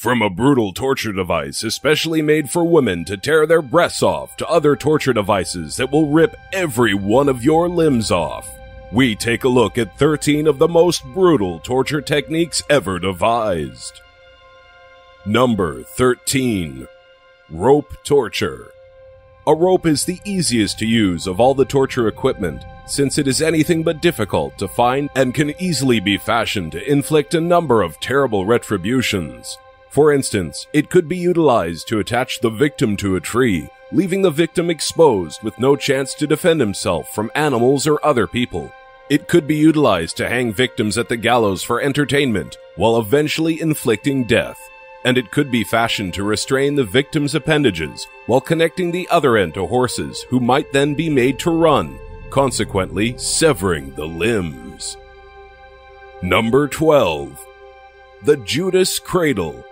From a brutal torture device especially made for women to tear their breasts off to other torture devices that will rip every one of your limbs off, we take a look at 13 of the most brutal torture techniques ever devised. Number 13. Rope torture. A rope is the easiest to use of all the torture equipment, since it is anything but difficult to find and can easily be fashioned to inflict a number of terrible retributions. For instance, it could be utilized to attach the victim to a tree, leaving the victim exposed with no chance to defend himself from animals or other people. It could be utilized to hang victims at the gallows for entertainment, while eventually inflicting death. And it could be fashioned to restrain the victim's appendages, while connecting the other end to horses who might then be made to run, consequently severing the limbs. Number 12. The Judas Cradle.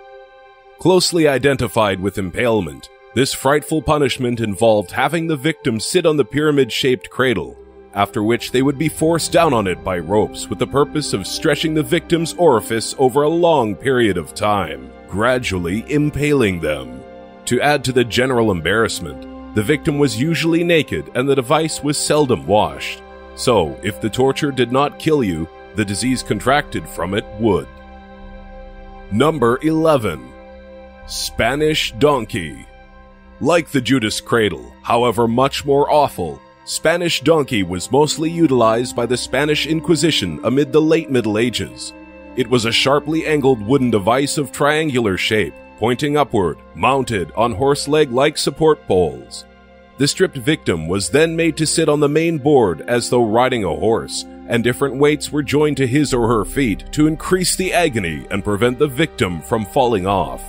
Closely identified with impalement, this frightful punishment involved having the victim sit on the pyramid-shaped cradle, after which they would be forced down on it by ropes with the purpose of stretching the victim's orifice over a long period of time, gradually impaling them. To add to the general embarrassment, the victim was usually naked and the device was seldom washed. So, if the torture did not kill you, the disease contracted from it would. Number 11. Spanish Donkey. Like the Judas Cradle, however much more awful, Spanish Donkey was mostly utilized by the Spanish Inquisition amid the late Middle Ages. It was a sharply angled wooden device of triangular shape, pointing upward, mounted on horse leg-like support poles. The stripped victim was then made to sit on the main board as though riding a horse, and different weights were joined to his or her feet to increase the agony and prevent the victim from falling off.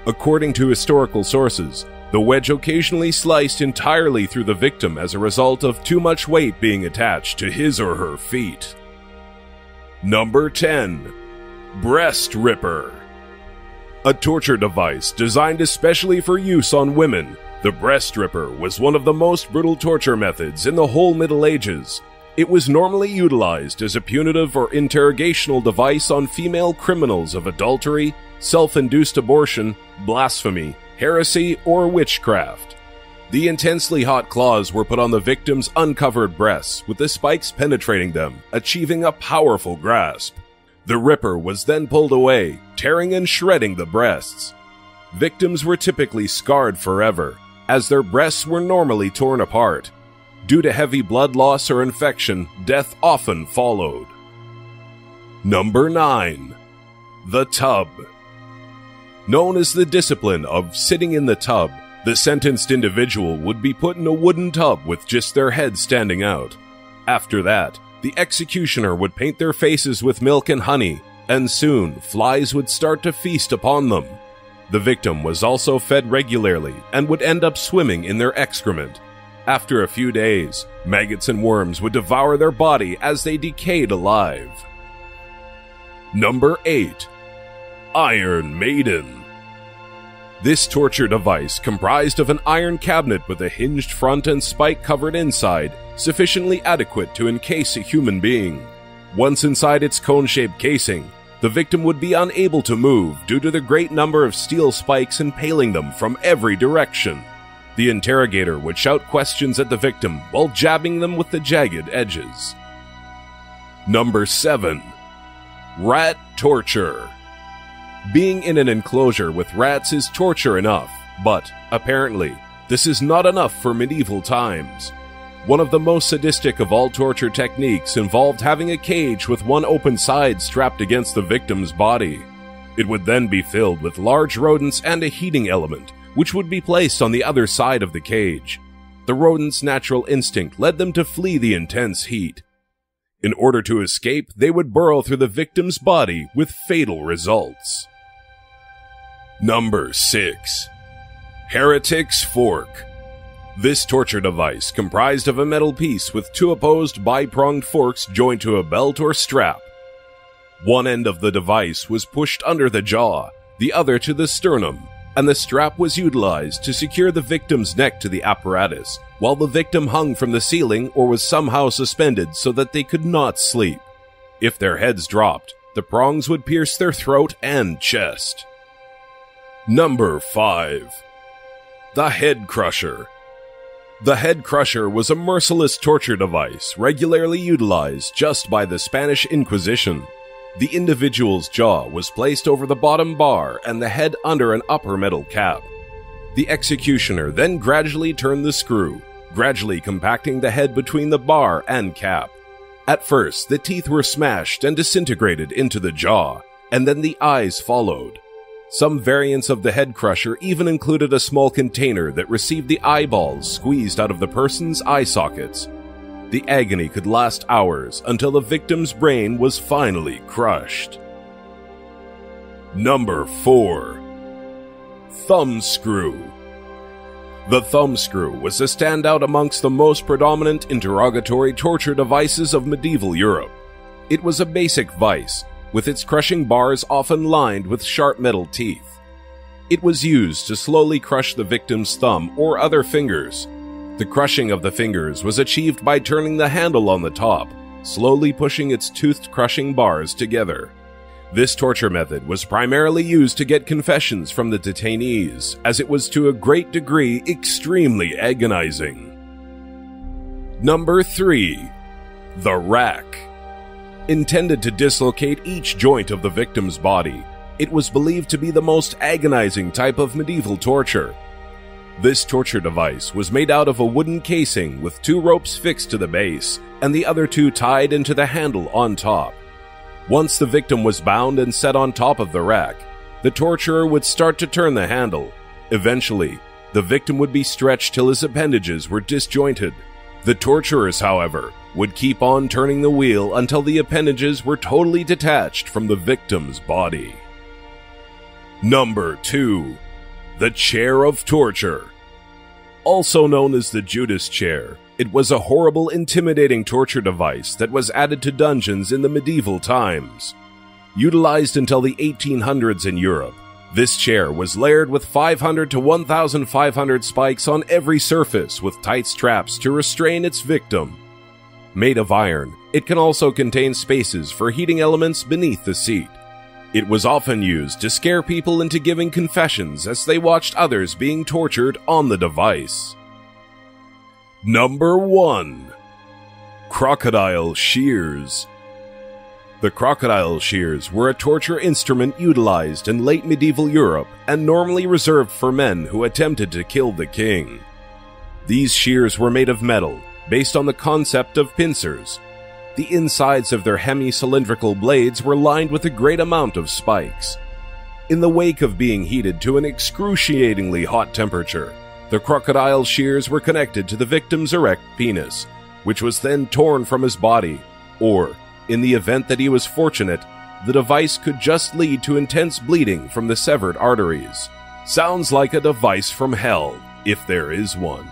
According to historical sources, the wedge occasionally sliced entirely through the victim as a result of too much weight being attached to his or her feet. Number 10. Breast Ripper. A torture device designed especially for use on women, the breast ripper was one of the most brutal torture methods in the whole Middle Ages. It was normally utilized as a punitive or interrogational device on female criminals of adultery, self-induced abortion, blasphemy, heresy, or witchcraft. The intensely hot claws were put on the victim's uncovered breasts, with the spikes penetrating them, achieving a powerful grasp. The ripper was then pulled away, tearing and shredding the breasts. Victims were typically scarred forever, as their breasts were normally torn apart. Due to heavy blood loss or infection, death often followed. Number 9. The Tub. Known as the discipline of sitting in the tub, the sentenced individual would be put in a wooden tub with just their head standing out. After that, the executioner would paint their faces with milk and honey, and soon flies would start to feast upon them. The victim was also fed regularly and would end up swimming in their excrement. After a few days, maggots and worms would devour their body as they decayed alive. Number 8. Iron Maiden. This torture device, comprised of an iron cabinet with a hinged front and spike-covered inside, sufficiently adequate to encase a human being. Once inside its cone-shaped casing, the victim would be unable to move due to the great number of steel spikes impaling them from every direction. The interrogator would shout questions at the victim while jabbing them with the jagged edges. Number 7. Rat torture. Being in an enclosure with rats is torture enough, but, apparently, this is not enough for medieval times. One of the most sadistic of all torture techniques involved having a cage with one open side strapped against the victim's body. It would then be filled with large rodents and a heating element, which would be placed on the other side of the cage. The rodents' natural instinct led them to flee the intense heat. In order to escape, they would burrow through the victim's body with fatal results. Number 6. Heretic's Fork. This torture device comprised of a metal piece with two opposed bi-pronged forks joined to a belt or strap. One end of the device was pushed under the jaw, the other to the sternum, and the strap was utilized to secure the victim's neck to the apparatus, while the victim hung from the ceiling or was somehow suspended so that they could not sleep. If their heads dropped, the prongs would pierce their throat and chest. Number 5. The Head Crusher. The head crusher was a merciless torture device regularly utilized just by the Spanish Inquisition. The individual's jaw was placed over the bottom bar and the head under an upper metal cap. The executioner then gradually turned the screw, gradually compacting the head between the bar and cap. At first, the teeth were smashed and disintegrated into the jaw, and then the eyes followed. Some variants of the head crusher even included a small container that received the eyeballs squeezed out of the person's eye sockets. The agony could last hours until the victim's brain was finally crushed. Number 4. Thumb Screw. The thumb screw was a standout amongst the most predominant interrogatory torture devices of medieval Europe. It was a basic vice, with its crushing bars often lined with sharp metal teeth. It was used to slowly crush the victim's thumb or other fingers. The crushing of the fingers was achieved by turning the handle on the top, slowly pushing its toothed crushing bars together. This torture method was primarily used to get confessions from the detainees, as it was to a great degree extremely agonizing. Number 3. The Rack. Intended to dislocate each joint of the victim's body, it was believed to be the most agonizing type of medieval torture. This torture device was made out of a wooden casing with 2 ropes fixed to the base and the other 2 tied into the handle on top. Once the victim was bound and set on top of the rack, the torturer would start to turn the handle. Eventually, the victim would be stretched till his appendages were disjointed. The torturers, however, would keep on turning the wheel until the appendages were totally detached from the victim's body. Number 2. The Chair of Torture. Also known as the Judas Chair, it was a horrible, intimidating torture device that was added to dungeons in the medieval times. Utilized until the 1800s in Europe, this chair was layered with 500 to 1,500 spikes on every surface with tight straps to restrain its victim. Made of iron, it can also contain spaces for heating elements beneath the seat. It was often used to scare people into giving confessions as they watched others being tortured on the device. Number 1. Crocodile Shears. The crocodile shears were a torture instrument utilized in late medieval Europe and normally reserved for men who attempted to kill the king. These shears were made of metal, based on the concept of pincers. The insides of their hemi-cylindrical blades were lined with a great amount of spikes. In the wake of being heated to an excruciatingly hot temperature, the crocodile shears were connected to the victim's erect penis, which was then torn from his body, or, in the event that he was fortunate, the device could just lead to intense bleeding from the severed arteries. Sounds like a device from hell, if there is one.